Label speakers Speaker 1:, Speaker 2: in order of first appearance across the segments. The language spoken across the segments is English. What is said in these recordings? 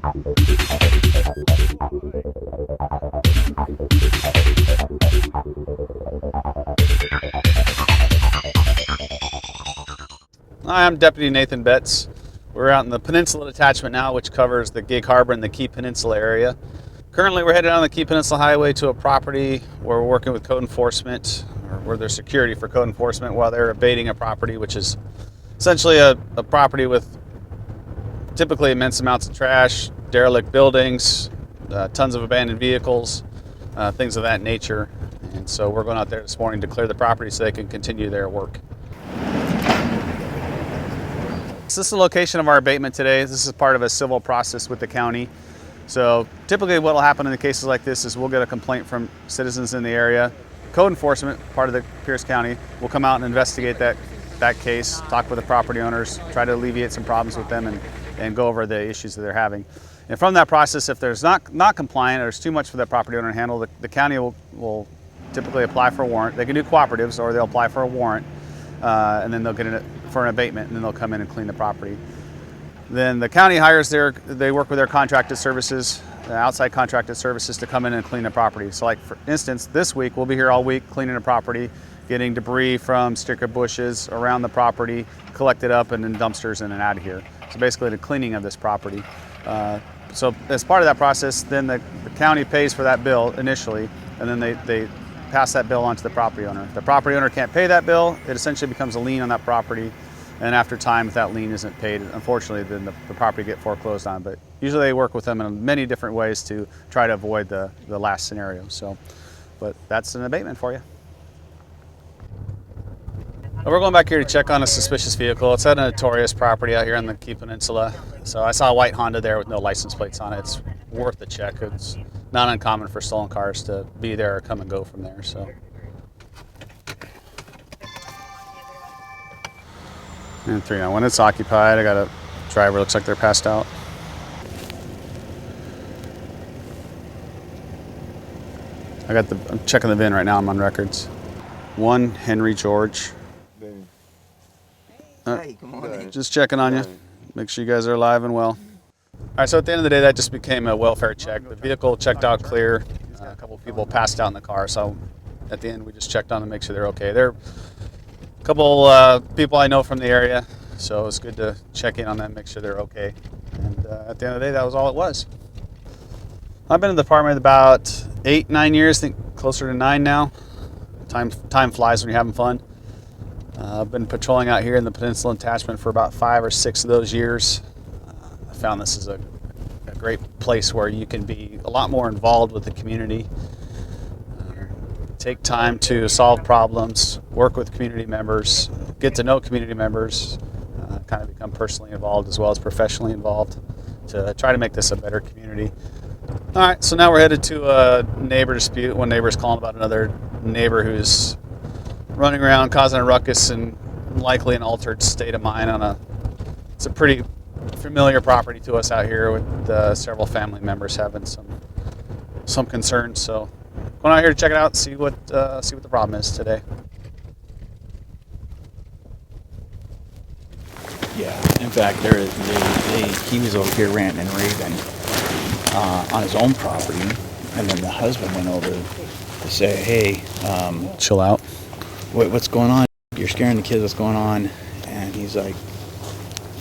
Speaker 1: Hi, I'm Deputy Nathan Betts. We're out in the Peninsula Detachment now, which covers the Gig Harbor and the Key Peninsula area. Currently, we're headed on the Key Peninsula Highway to a property where we're working with code enforcement, or where there's security for code enforcement while they're abating a property, which is essentially a property with typically immense amounts of trash, derelict buildings, tons of abandoned vehicles, things of that nature. And so we're going out there this morning to clear the property so they can continue their work. So this is the location of our abatement today. This is part of a civil process with the county. So typically what will happen in the cases like this is we'll get a complaint from citizens in the area. Code enforcement, part of the Pierce County, will come out and investigate that case, talk with the property owners, try to alleviate some problems with them and go over the issues that they're having. And from that process, if there's not compliant or there's too much for that property owner to handle, the county will typically apply for a warrant. They can do cooperatives or they'll apply for a warrant and then they'll get it for an abatement and then they'll come in and clean the property. Then the county hires they work with their contracted services, outside contracted services to come in and clean the property. So like for instance, this week, we'll be here all week cleaning the property, getting debris from sticker bushes around the property, collected up and in dumpsters and out of here. So basically the cleaning of this property. So as part of that process, then the county pays for that bill initially, and then they pass that bill on to the property owner. If the property owner can't pay that bill, it essentially becomes a lien on that property. And after time, if that lien isn't paid, unfortunately, then the property get foreclosed on. But usually they work with them in many different ways to try to avoid the last scenario. So, but that's an abatement for you. We're going back here to check on a suspicious vehicle. It's at a notorious property out here on the Key Peninsula. So I saw a white Honda there with no license plates on it. It's worth a check. It's not uncommon for stolen cars to be there or come and go from there. So. And 391, it's occupied. I got a driver, looks like they're passed out. I'm checking the VIN right now, I'm on records. 1 Henry George.
Speaker 2: Hey, good morning.
Speaker 1: Just checking on you. Make sure you guys are alive and well. All right, so at the end of the day, that just became a welfare check. The vehicle checked out clear. A couple of people passed out in the car, so at the end we just checked on them to make sure they're okay. They're a couple people I know from the area, so it's good to check in on them, make sure they're okay. And at the end of the day, that was all it was. I've been in the department about 8-9 years, I think closer to 9 now. Time flies when you're having fun. I've been patrolling out here in the Peninsula Detachment for about 5 or 6 of those years. I found this is a great place where you can be a lot more involved with the community. Take time to solve problems, work with community members, get to know community members, kind of become personally involved as well as professionally involved to try to make this a better community. All right, so now we're headed to a neighbor dispute. One neighbor is calling about another neighbor who's running around causing a ruckus and likely an altered state of mind it's a pretty familiar property to us out here with several family members having some concerns. So going out here to check it out, see what the problem is today.
Speaker 2: Yeah, in fact, he was over here ranting and raving on his own property, and then the husband went over to say, "Hey,
Speaker 1: chill out.
Speaker 2: What's going on? You're scaring the kids. What's going on?" And he's like,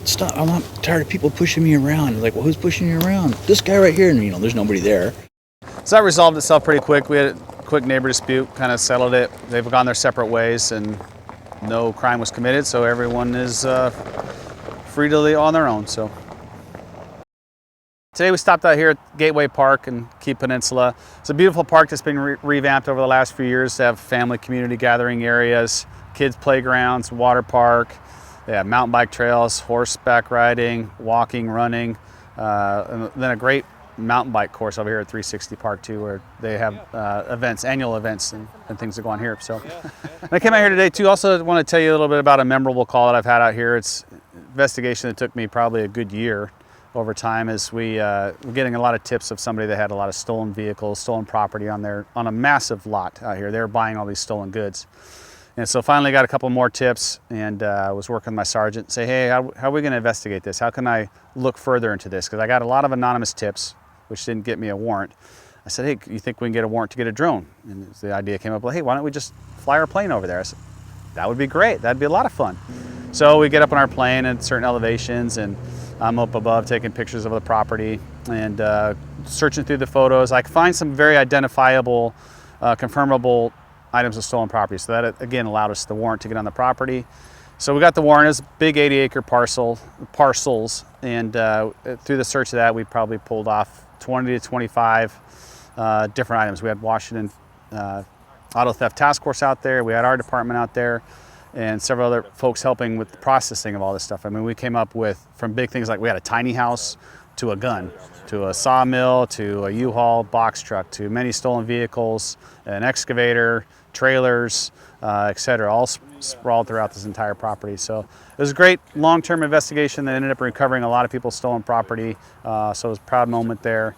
Speaker 2: "Stop! I'm not tired of people pushing me around." He's like, "Well, who's pushing you around?" "This guy right here." And there's nobody there.
Speaker 1: So that resolved itself pretty quick. We had a quick neighbor dispute, kind of settled it. They've gone their separate ways and no crime was committed, so everyone is free to live on their own. So today we stopped out here at Gateway Park in Key Peninsula. It's a beautiful park that's been revamped over the last few years to have family community gathering areas, kids playgrounds, water park. They have mountain bike trails, horseback riding, walking, running, and then a great mountain bike course over here at 360 Park too, where they have annual events and things that go on here. So I came out here today too. Also want to tell you a little bit about a memorable call that I've had out here. It's an investigation that took me probably a good year over time, as we're getting a lot of tips of somebody that had a lot of stolen vehicles, stolen property on a massive lot out here. They were buying all these stolen goods. And so finally got a couple more tips, and was working with my sergeant. Say, hey, how are we going to investigate this? How can I look further into this? Because I got a lot of anonymous tips, which didn't get me a warrant. I said, hey, you think we can get a warrant to get a drone? And the idea came up, well, hey, why don't we just fly our plane over there? I said, that would be great. That'd be a lot of fun. So we get up on our plane at certain elevations, and I'm up above taking pictures of the property and searching through the photos. I find some very identifiable, confirmable items of stolen property. So that, again, allowed us the warrant to get on the property. So we got the warrant. It's a big 80-acre parcels, and through the search of that, we probably pulled off 20 to 25 different items. We had Washington Auto Theft Task Force out there. We had our department out there, and several other folks helping with the processing of all this stuff. I mean, we came up with, from big things like we had a tiny house to a gun, to a sawmill, to a U-Haul box truck, to many stolen vehicles, an excavator, trailers, etc., all sprawled throughout this entire property. So it was a great long-term investigation that ended up recovering a lot of people's stolen property. So it was a proud moment there.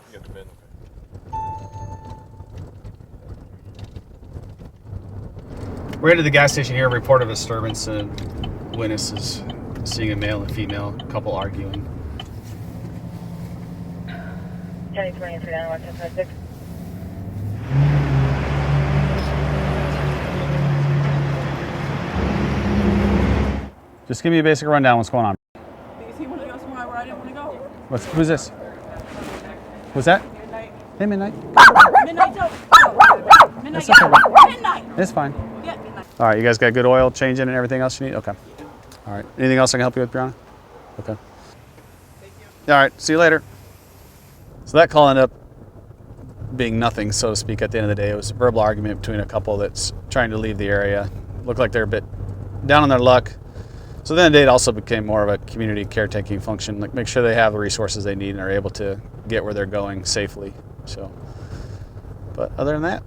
Speaker 1: We're into the gas station here, report of disturbance, and witness is seeing a male and female couple arguing.
Speaker 3: 10-20
Speaker 1: Just give me a basic rundown. What's going on?
Speaker 4: Because he wanted to go somewhere where I didn't want to go.
Speaker 1: Who's this? What's that?
Speaker 4: Midnight.
Speaker 1: Hey, Midnight.
Speaker 4: Midnight, don't. Midnight,
Speaker 1: That's okay.
Speaker 4: Midnight.
Speaker 1: It's fine.
Speaker 4: Yeah, midnight.
Speaker 1: All right, you guys got good oil changing and everything else you need? Okay. All right. Anything else I can help you with, Brianna? Okay.
Speaker 4: Thank you.
Speaker 1: All right. See you later. So that call ended up being nothing, so to speak, at the end of the day. It was a verbal argument between a couple that's trying to leave the area. Looked like they're a bit down on their luck. So then it also became more of a community caretaking function, like make sure they have the resources they need and are able to get where they're going safely. So, but other than that,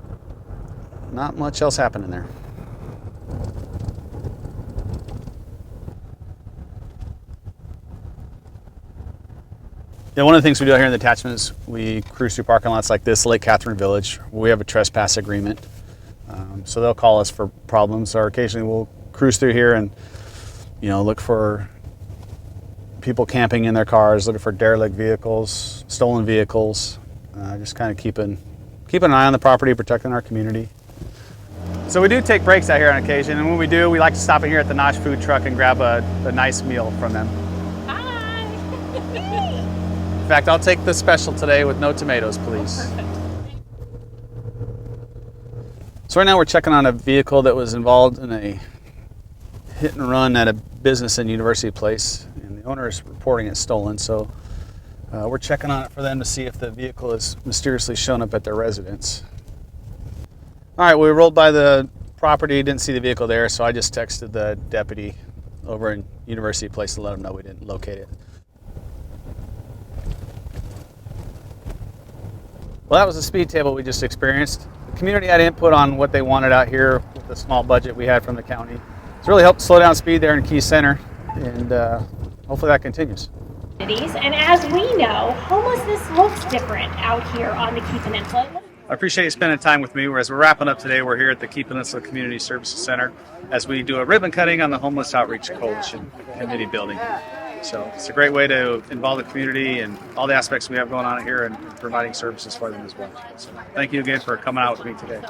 Speaker 1: not much else happening there. Yeah, one of the things we do out here in the detachment is we cruise through parking lots like this, Lake Catherine Village. We have a trespass agreement. So they'll call us for problems, or occasionally we'll cruise through here and look for people camping in their cars, looking for derelict vehicles, stolen vehicles, just kind of keep an eye on the property, protecting our community. So we do take breaks out here on occasion, and when we do, we like to stop in here at the Notch food truck and grab a nice meal from them.
Speaker 4: Hi.
Speaker 1: In fact, I'll take the special today with no tomatoes, please.
Speaker 4: Perfect.
Speaker 1: So right now we're checking on a vehicle that was involved in a hit and run at a business in University Place, and the owner is reporting it stolen. So we're checking on it for them to see if the vehicle has mysteriously shown up at their residence. All right, we rolled by the property, didn't see the vehicle there, so I just texted the deputy over in University Place to let him know we didn't locate it. Well, that was the speed table we just experienced. The community had input on what they wanted out here with the small budget we had from the county. It's really helped slow down speed there in Key Center, and hopefully that continues.
Speaker 5: And as we know, homelessness looks different out here on the Key Peninsula.
Speaker 1: I appreciate you spending time with me. As we're wrapping up today, we're here at the Key Peninsula Community Services Center as we do a ribbon cutting on the Homeless Outreach Coalition Committee building. So it's a great way to involve the community and all the aspects we have going on here and providing services for them as well. So thank you again for coming out with me today.